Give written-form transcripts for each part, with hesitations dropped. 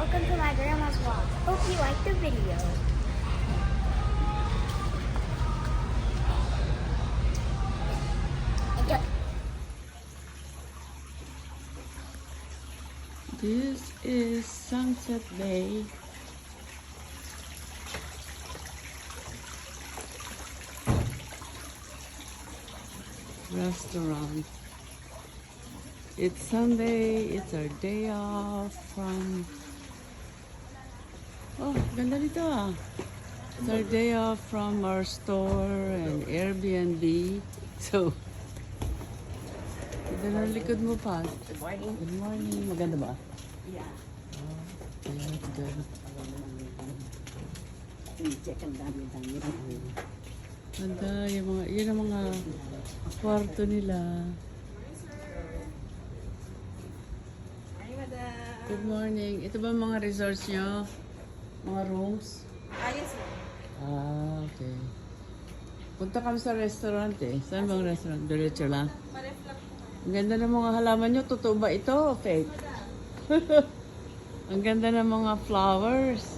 welcome to my grandma's vlog. Hope you like the video. This is Sunset Bay. Restaurant. It's Sunday. It's our day off from... Oh, ganda nito ah. It's our day off from our store and Airbnb. So, ganda na likod mo pa. Good morning. Good morning. Maganda ba? Yeah. Okay, that's good. Check ang dami-dami. Ganda, yun ang mga kwarto nila. Hi, madam. Good morning. Ito ba mga resorts nyo? Mga rooms? Yes, ma'am. Ah, okay. Punta kami sa restaurant eh. Saan bang restaurant? Diretso lang. Ang ganda ng mga halaman nyo. Totoo ba ito o fake? Ang ganda ng mga flowers.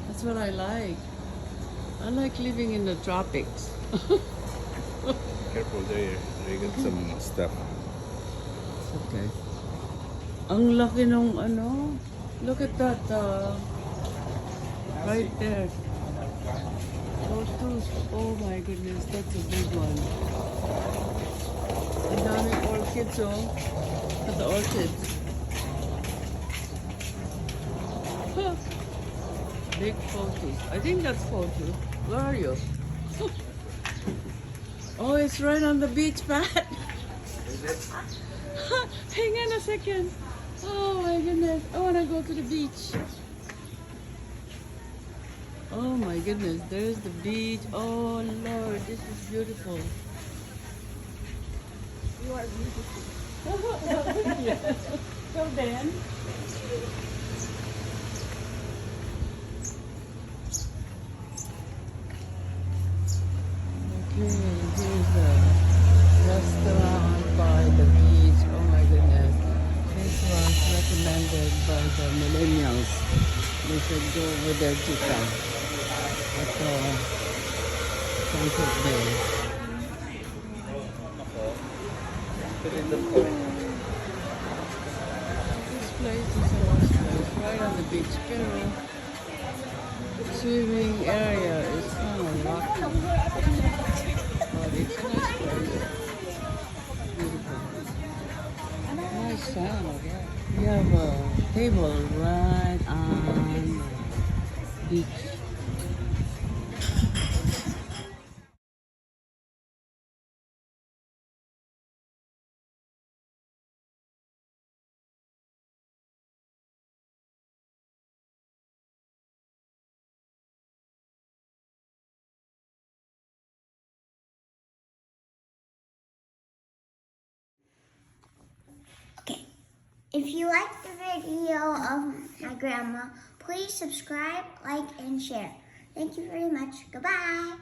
That's what I like. I like living in the tropics. Careful there. They got some stuff. Okay. Ang laki nung ano. Look at that. Right there. Those two. Oh my goodness. That's a big one. Ang daming orchids oh. Look at the orchids. Huh. Big photos. I think that's photo. Where are you? Oh, it's right on the beach, Pat. Hang on a second. Oh my goodness. I want to go to the beach. Oh my goodness. There's the beach. Oh Lord, this is beautiful. You are beautiful. Yes. So then. Okay, here's a restaurant by the beach. Oh my goodness. This was recommended by the millennials. They should go over there to at Sunset Bay. This place is a nice place, right on the beach. Pero swimming area is kind of rocky. But it's a nice place. Beautiful. Nice sound. We have a table right on the beach. Okay. If you like the video of my grandma, please subscribe, like, and share. Thank you very much. Goodbye.